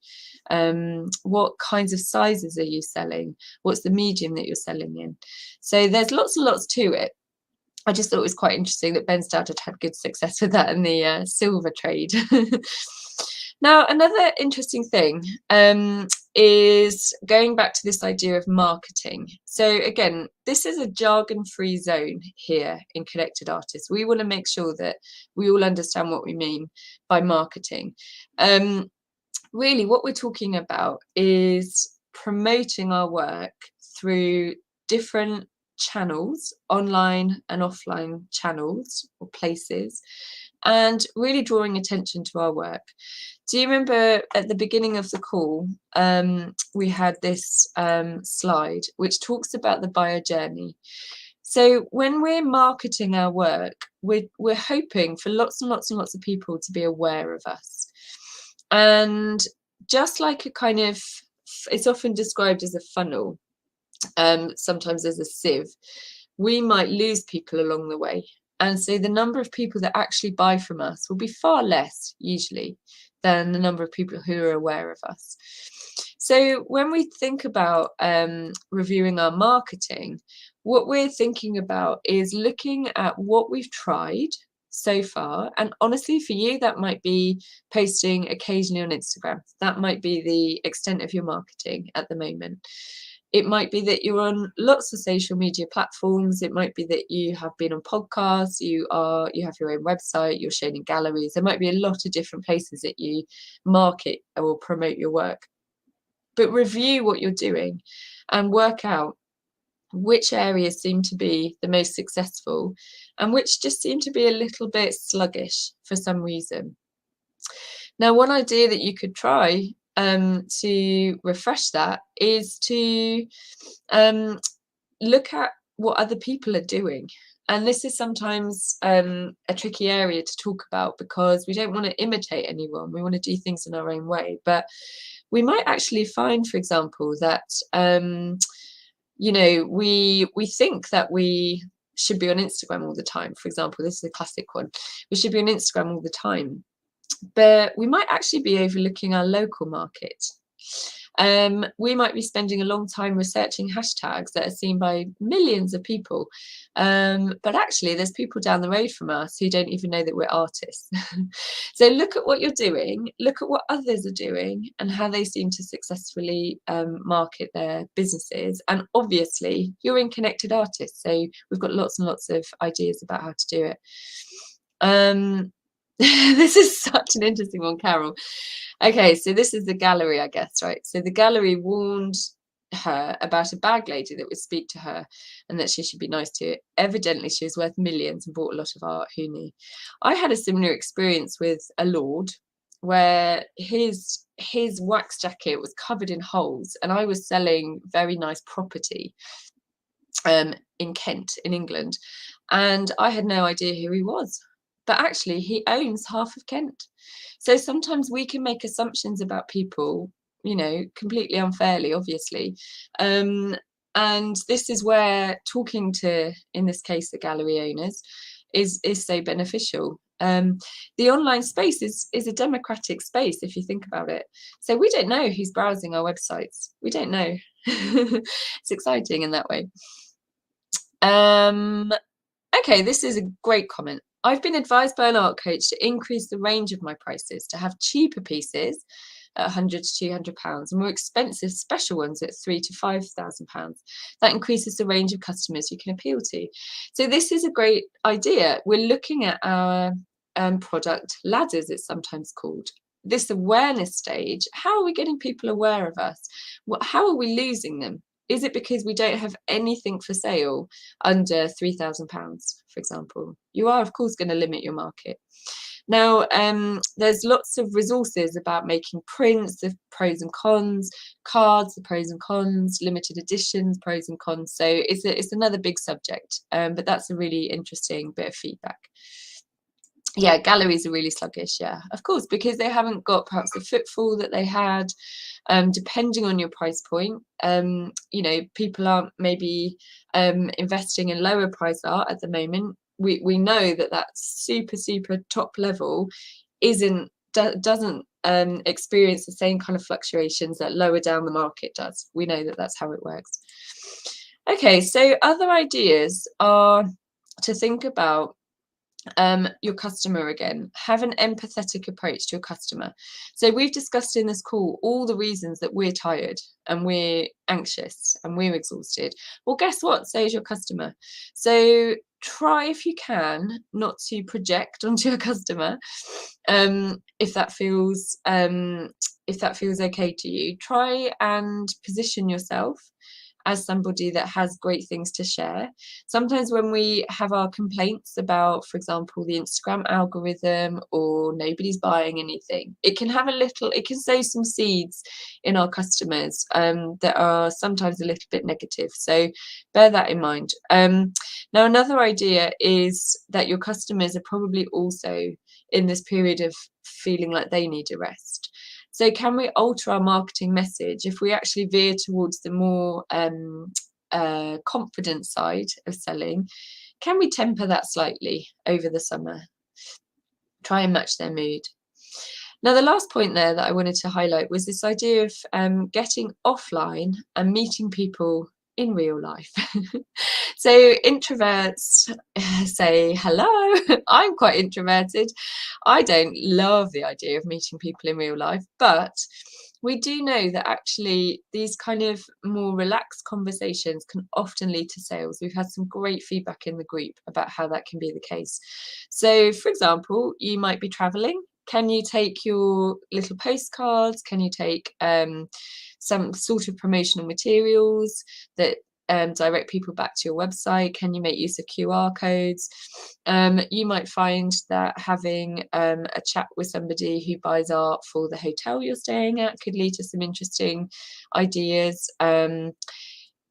What kinds of sizes are you selling? What's the medium that you're selling in? So there's lots and lots to it. I just thought it was quite interesting that Ben Stout had good success with that in the silver trade. Now, another interesting thing is going back to this idea of marketing. So again, this is a jargon-free zone here in Connected Artists. We want to make sure that we all understand what we mean by marketing. Really, what we're talking about is promoting our work through different channels, online and offline channels or places, and really drawing attention to our work. Do you remember at the beginning of the call, we had this slide which talks about the buyer journey. So when we're marketing our work, we're hoping for lots and lots and lots of people to be aware of us. And just like a kind of, it's often described as a funnel, sometimes as a sieve, we might lose people along the way. And so the number of people that actually buy from us will be far less usually than the number of people who are aware of us. So when we think about reviewing our marketing, what we're thinking about is looking at what we've tried so far. And honestly, for you, that might be posting occasionally on Instagram. That might be the extent of your marketing at the moment. It might be that you're on lots of social media platforms. It might be that you have been on podcasts, you have your own website, you're shown in galleries. There might be a lot of different places that you market or promote your work. But review what you're doing and work out which areas seem to be the most successful and which just seem to be a little bit sluggish for some reason. Now, one idea that you could try to refresh that is to look at what other people are doing. And this is sometimes a tricky area to talk about because we don't want to imitate anyone. We want to do things in our own way. But we might actually find, for example, that you know, we think that we should be on Instagram all the time. For example, this is a classic one. We should be on Instagram all the time. But we might actually be overlooking our local market. We might be spending a long time researching hashtags that are seen by millions of people. But actually, there's people down the road from us who don't even know that we're artists. So look at what you're doing, look at what others are doing, and how they seem to successfully market their businesses. And obviously, you're in Connected Artists, so we've got lots and lots of ideas about how to do it. This is such an interesting one, Carol. Okay, so this is the gallery, I guess, right? So the gallery warned her about a bag lady that would speak to her and that she should be nice to. Evidently, she was worth millions and bought a lot of art. Who knew? I had a similar experience with a lord where his wax jacket was covered in holes, and I was selling very nice property in Kent, in England, and I had no idea who he was. But actually, he owns half of Kent. So sometimes we can make assumptions about people, you know, completely unfairly, obviously. And this is where talking to, in this case, the gallery owners, is so beneficial. The online space is a democratic space, if you think about it. So we don't know who's browsing our websites. We don't know. It's exciting in that way. Okay, this is a great comment. I've been advised by an art coach to increase the range of my prices, to have cheaper pieces at £100 to £200 and more expensive special ones at £3,000 to £5,000. That increases the range of customers you can appeal to. So this is a great idea. We're looking at our product ladders, it's sometimes called. This awareness stage, how are we getting people aware of us? How are we losing them? Is it because we don't have anything for sale under £3,000, for example? You are, of course, going to limit your market. Now, there's lots of resources about making prints, the pros and cons, cards, the pros and cons, limited editions, pros and cons. So it's another big subject, but that's a really interesting bit of feedback. Yeah, galleries are really sluggish, yeah, of course, because they haven't got perhaps the footfall that they had. Depending on your price point, you know, people aren't maybe investing in lower price art at the moment. We know that super top level doesn't experience the same kind of fluctuations that lower down the market does. We know that that's how it works. Okay, so other ideas are to think about your customer again. Have an empathetic approach to your customer. So we've discussed in this call all the reasons that we're tired and we're anxious and we're exhausted. Well, guess what? So is your customer. So try, if you can, not to project onto your customer. If that feels okay to you, try and position yourself as somebody that has great things to share. Sometimes when we have our complaints about, for example, the Instagram algorithm or nobody's buying anything, it can sow some seeds in our customers that are sometimes a little bit negative. So bear that in mind. Now, another idea is that your customers are probably also in this period of feeling like they need a rest. So can we alter our marketing message if we actually veer towards the more confident side of selling? Can we temper that slightly over the summer? Try and match their mood. Now, the last point there that I wanted to highlight was this idea of getting offline and meeting people in real life. So introverts say hello. I'm quite introverted. I don't love the idea of meeting people in real life, but we do know that actually these kind of more relaxed conversations can often lead to sales. We've had some great feedback in the group about how that can be the case. So, for example, you might be traveling. Can you take your little postcards? Can you take some sort of promotional materials that direct people back to your website? Can you make use of QR codes? You might find that having a chat with somebody who buys art for the hotel you're staying at could lead to some interesting ideas.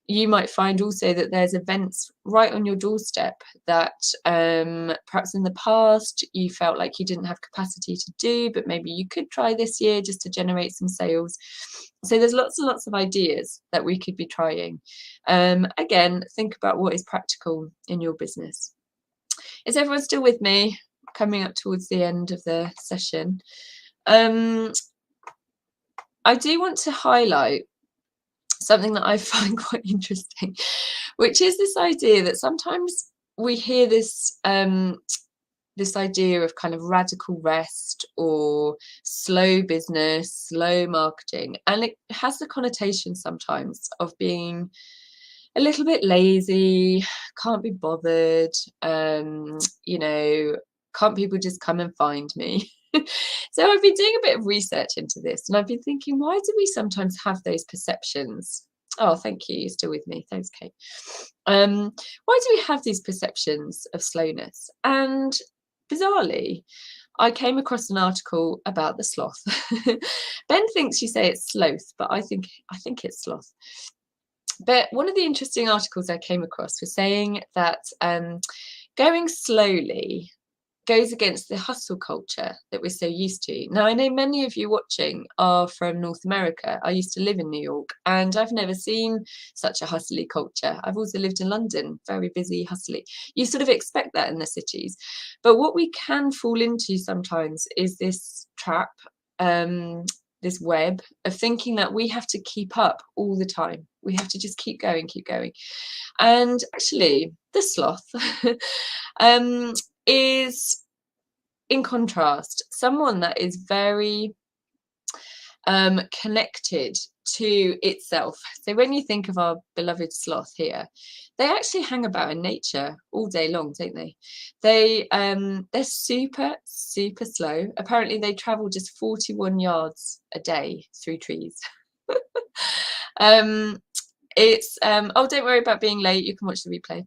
You might find also that there's events right on your doorstep that perhaps in the past you felt like you didn't have capacity to do, but maybe you could try this year just to generate some sales. So there's lots and lots of ideas that we could be trying. Again, think about what is practical in your business. Is everyone still with me? Coming up towards the end of the session. I do want to highlight something that I find quite interesting, which is this idea that sometimes we hear this idea of kind of radical rest or slow business, slow marketing, and it has the connotation sometimes of being a little bit lazy, can't be bothered, you know, can't people just come and find me? So I've been doing a bit of research into this, and I've been thinking, why do we sometimes have those perceptions? Oh, thank you. You're still with me. Thanks, Kate. Why do we have these perceptions of slowness? And bizarrely, I came across an article about the sloth. Ben thinks you say it's sloth, but I think it's sloth. But one of the interesting articles I came across was saying that going slowly goes against the hustle culture that we're so used to. Now, I know many of you watching are from North America. I used to live in New York, and I've never seen such a hustly culture. I've also lived in London, very busy, hustly. You sort of expect that in the cities. But what we can fall into sometimes is this trap, this web of thinking that we have to keep up all the time. We have to just keep going, keep going. And actually, the sloth is, in contrast, someone that is very connected to itself. So when you think of our beloved sloth here, they actually hang about in nature all day long, don't they? They're super slow. Apparently they travel just 41 yards a day through trees. It's oh, don't worry about being late, you can watch the replay.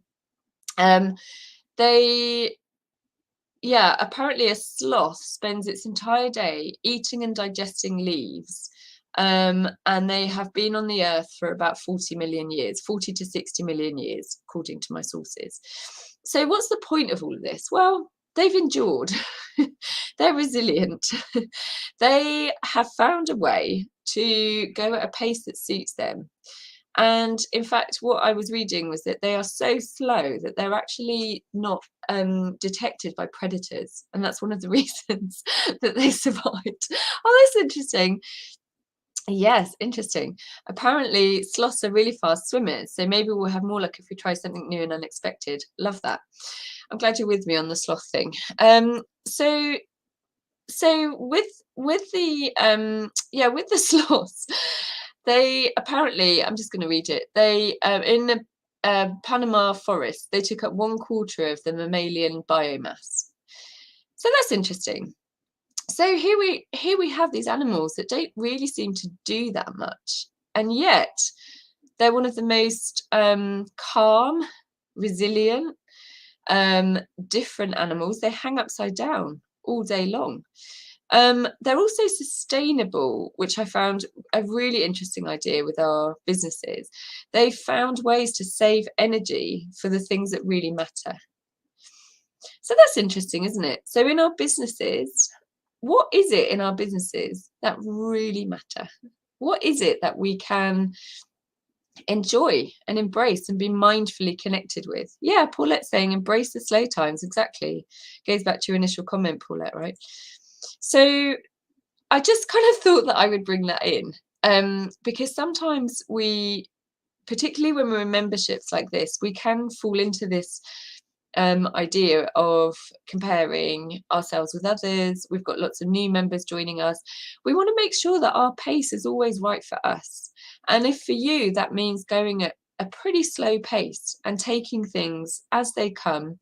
Yeah, apparently a sloth spends its entire day eating and digesting leaves. And they have been on the earth for about 40 million years, 40 to 60 million years, according to my sources. So what's the point of all of this? Well, they've endured. They're resilient. They have found a way to go at a pace that suits them. And in fact, what I was reading was that they are so slow that they're actually not detected by predators. And that's one of the reasons that they survived. Oh, that's interesting. Yes, interesting. Apparently, sloths are really fast swimmers. So maybe we'll have more luck if we try something new and unexpected. Love that. I'm glad you're with me on the sloth thing. So with the with the sloths, they apparently, I'm just going to read it. They in the Panama forest, they took up 1/4 of the mammalian biomass. So that's interesting. So here we have these animals that don't really seem to do that much, and yet they're one of the most calm, resilient, different animals. They hang upside down all day long. They're also sustainable, which I found a really interesting idea with our businesses. They found ways to save energy for the things that really matter. So that's interesting, isn't it? So in our businesses, what is it in our businesses that really matter? What is it that we can enjoy and embrace and be mindfully connected with? Yeah, Paulette's saying embrace the slow times. Exactly. Goes back to your initial comment, Paulette, right? So I just kind of thought that I would bring that in because sometimes we, particularly when we're in memberships like this, we can fall into this idea of comparing ourselves with others. We've got lots of new members joining us. We want to make sure that our pace is always right for us. And if for you that means going at a pretty slow pace and taking things as they come,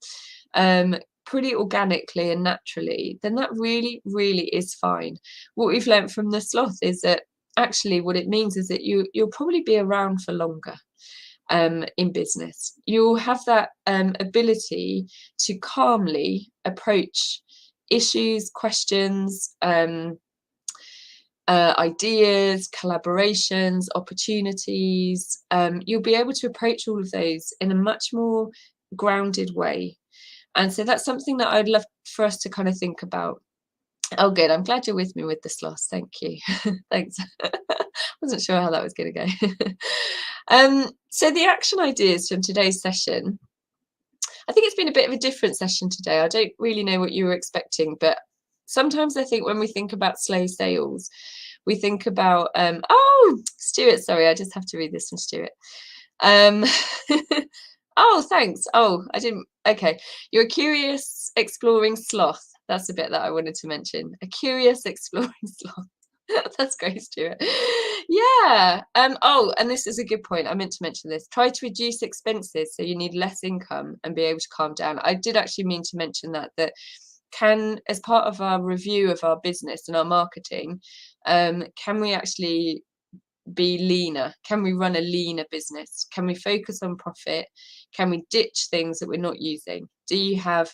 pretty organically and naturally, then that really, really is fine. What we've learned from the sloth is that actually what it means is that you'll probably be around for longer. In business, you'll have that ability to calmly approach issues, questions, ideas, collaborations, opportunities. You'll be able to approach all of those in a much more grounded way. And so that's something that I'd love for us to kind of think about. Oh, good. I'm glad you're with me with the sloth. Thank you. Thanks. Wasn't sure how that was going to go. So the action ideas from today's session, I think it's been a bit of a different session today. I don't really know what you were expecting, but sometimes I think when we think about slow sales, We think about, oh, Stuart, sorry, I just have to read this from Stuart. Oh, thanks. Oh, I didn't. Okay. You're a curious exploring sloth. That's the bit that I wanted to mention. A curious exploring sloth. That's great, Stuart. Yeah. Oh, and this is a good point. I meant to mention this. Try to reduce expenses so you need less income and be able to calm down. I did actually mean to mention that can, as part of our review of our business and our marketing, can we actually be leaner? Can we run a leaner business? Can we focus on profit? Can we ditch things that we're not using? Do you have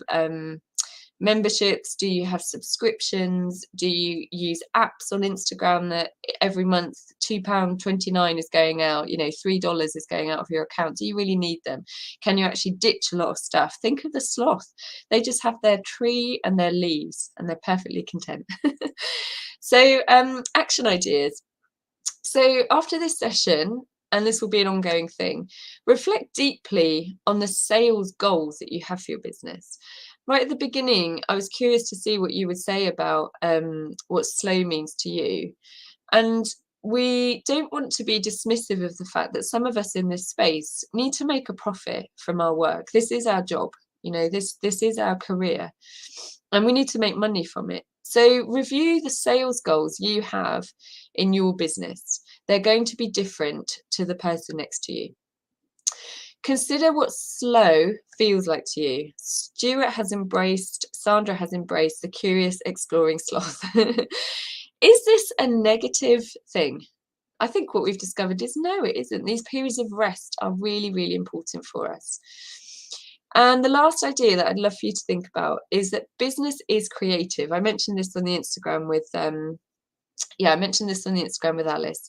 memberships? Do you have subscriptions? Do you use apps on Instagram that every month £2.29 is going out, $3 is going out of your account? Do you really need them? Can you actually ditch a lot of stuff? Think of the sloth. They just have their tree and their leaves and they're perfectly content. So action ideas. So after this session, and this will be an ongoing thing, reflect deeply on the sales goals that you have for your business. Right at the beginning, I was curious to see what you would say about what slow means to you. And we don't want to be dismissive of the fact that some of us in this space need to make a profit from our work. This is our job, this is our career, and we need to make money from it. So review the sales goals you have in your business. They're going to be different to the person next to you. Consider what slow feels like to you. Sandra has embraced the curious exploring sloth. Is this a negative thing? I think what we've discovered is no, it isn't. These periods of rest are really, really important for us. And the last idea that I'd love for you to think about is that business is creative. I mentioned this on the Instagram with Alice.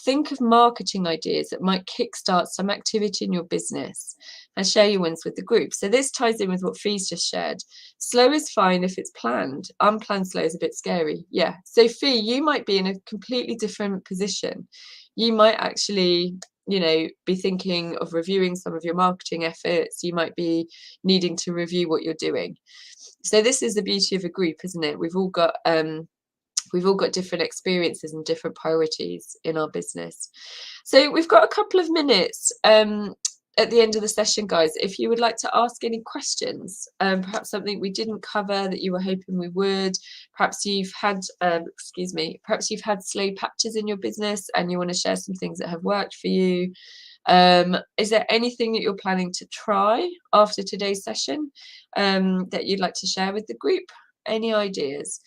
Think of marketing ideas that might kickstart some activity in your business and share your wins with the group. So this ties in with what Fee's just shared. Slow is fine if it's planned. Unplanned slow is a bit scary. Yeah. So Fee, you might be in a completely different position. You might actually be thinking of reviewing some of your marketing efforts. You might be needing to review what you're doing. So this is the beauty of a group, isn't it? We've all got different experiences and different priorities in our business. So we've got a couple of minutes at the end of the session, guys. If you would like to ask any questions, perhaps something we didn't cover that you were hoping we would, perhaps you've had slow patches in your business and you want to share some things that have worked for you. Is there anything that you're planning to try after today's session that you'd like to share with the group? Any ideas?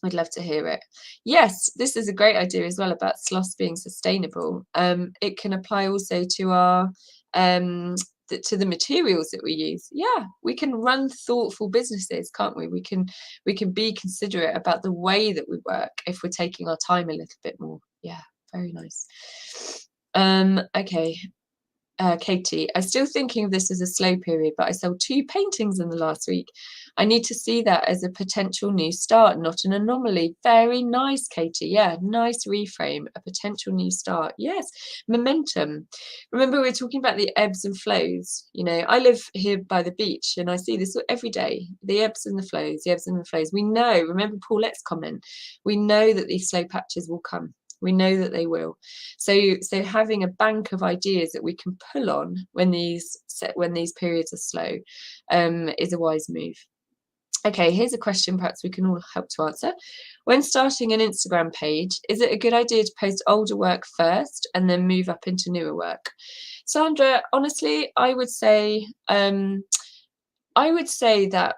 I'd love to hear it. Yes, this is a great idea as well about sloths being sustainable. It can apply also to our to the materials that we use. Yeah, we can run thoughtful businesses, can't we? We can be considerate about the way that we work if we're taking our time a little bit more. Yeah, very nice. Okay. Katie, I'm still thinking of this as a slow period, but I sold 2 paintings in the last week. I need to see that as a potential new start, not an anomaly. Very nice, Katie. Yeah, nice reframe, a potential new start. Yes, momentum. Remember, we were talking about the ebbs and flows. I live here by the beach and I see this every day. The ebbs and the flows, the ebbs and the flows. We know, remember Paulette's comment, we know that these slow patches will come. We know that they will. So having a bank of ideas that we can pull on when these periods are slow is a wise move. Okay, here's a question perhaps we can all help to answer. When starting an Instagram page, is it a good idea to post older work first and then move up into newer work? Sandra, honestly, I would say that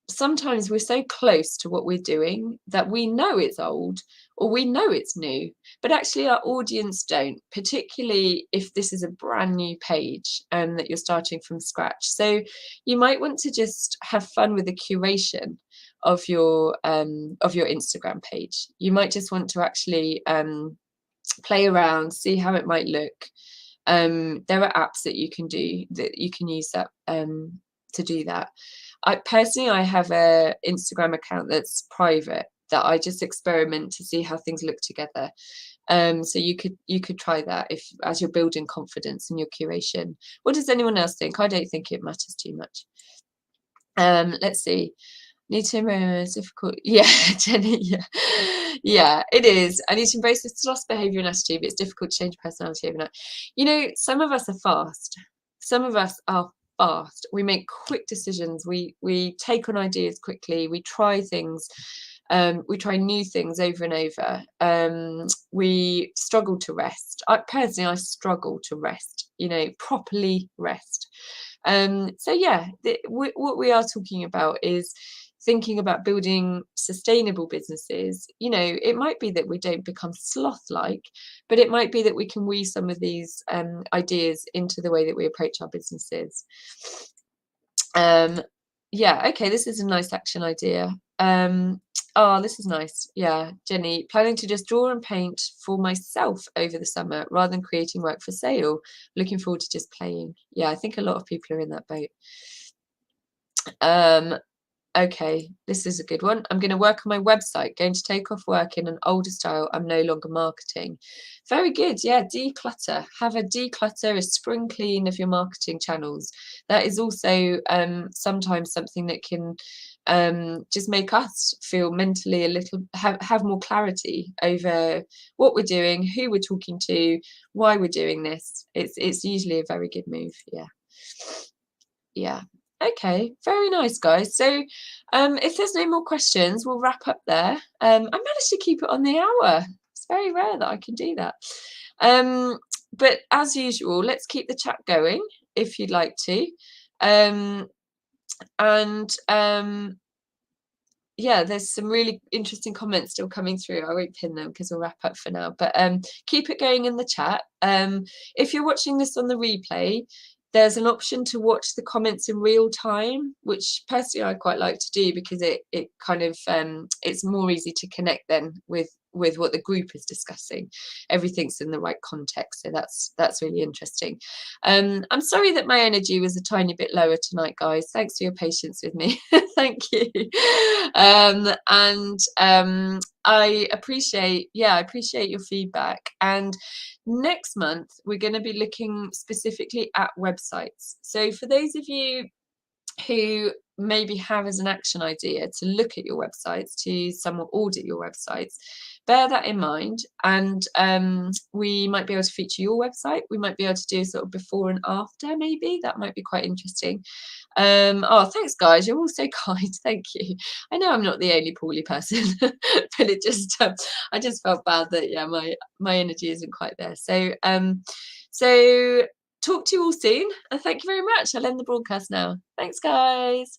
sometimes we're so close to what we're doing that we know it's old or we know it's new, but actually our audience don't, particularly if this is a brand new page that you're starting from scratch. So you might want to just have fun with the curation of your Instagram page. You might just want to actually play around, see how it might look. There are apps that you can use that to do that. I have a Instagram account that's private that I just experiment to see how things look together. So you could try that as you're building confidence in your curation. What does anyone else think? I don't think it matters too much. Let's see. Need to embrace difficult. Yeah, Jenny. Yeah, yeah, it is. I need to embrace this lost behaviour and attitude, but it's difficult to change personality overnight. You know, some of us are fast. Some of us are fast. We make quick decisions. We take on ideas quickly. We try things. We try new things over and over. We struggle to rest. I struggle to rest. You know, properly rest. So yeah, what we are talking about is thinking about building sustainable businesses. You know, it might be that we don't become sloth-like, but it might be that we can weave some of these ideas into the way that we approach our businesses. Yeah, okay, this is a nice action idea. Oh, this is nice. Yeah, Jenny, planning to just draw and paint for myself over the summer rather than creating work for sale. Looking forward to just playing. Yeah, I think a lot of people are in that boat. Okay, this is a good one. I'm going to work on my website, going to take off work in an older style. I'm no longer marketing. Very good. Yeah, declutter. Have a declutter, a spring clean of your marketing channels. That is also sometimes something that can just make us feel mentally a little, have more clarity over what we're doing, who we're talking to, why we're doing this. It's usually a very good move. Yeah. Yeah. Okay, very nice, guys. So if there's no more questions, we'll wrap up there. I managed to keep it on the hour. It's very rare that I can do that. But as usual, let's keep the chat going if you'd like to. Yeah, there's some really interesting comments still coming through. I won't pin them because we'll wrap up for now. But keep it going in the chat. If you're watching this on the replay, there's an option to watch the comments in real time, which personally I quite like to do because it kind of it's more easy to connect then with what the group is discussing. Everything's in the right context, so that's really interesting. I'm sorry that my energy was a tiny bit lower tonight, guys. Thanks for your patience with me. Thank you. I appreciate your feedback. And next month, we're going to be looking specifically at websites. So for those of you who maybe have as an action idea to look at your websites, to somewhat audit your websites, bear that in mind. And we might be able to feature your website. We might be able to do sort of before and after, maybe. That might be quite interesting. Oh, thanks, guys. You're all so kind. Thank you. I know I'm not the only poorly person, but it just I just felt bad that yeah, my energy isn't quite there. So so talk to you all soon, and thank you very much. I'll end the broadcast now. Thanks, guys.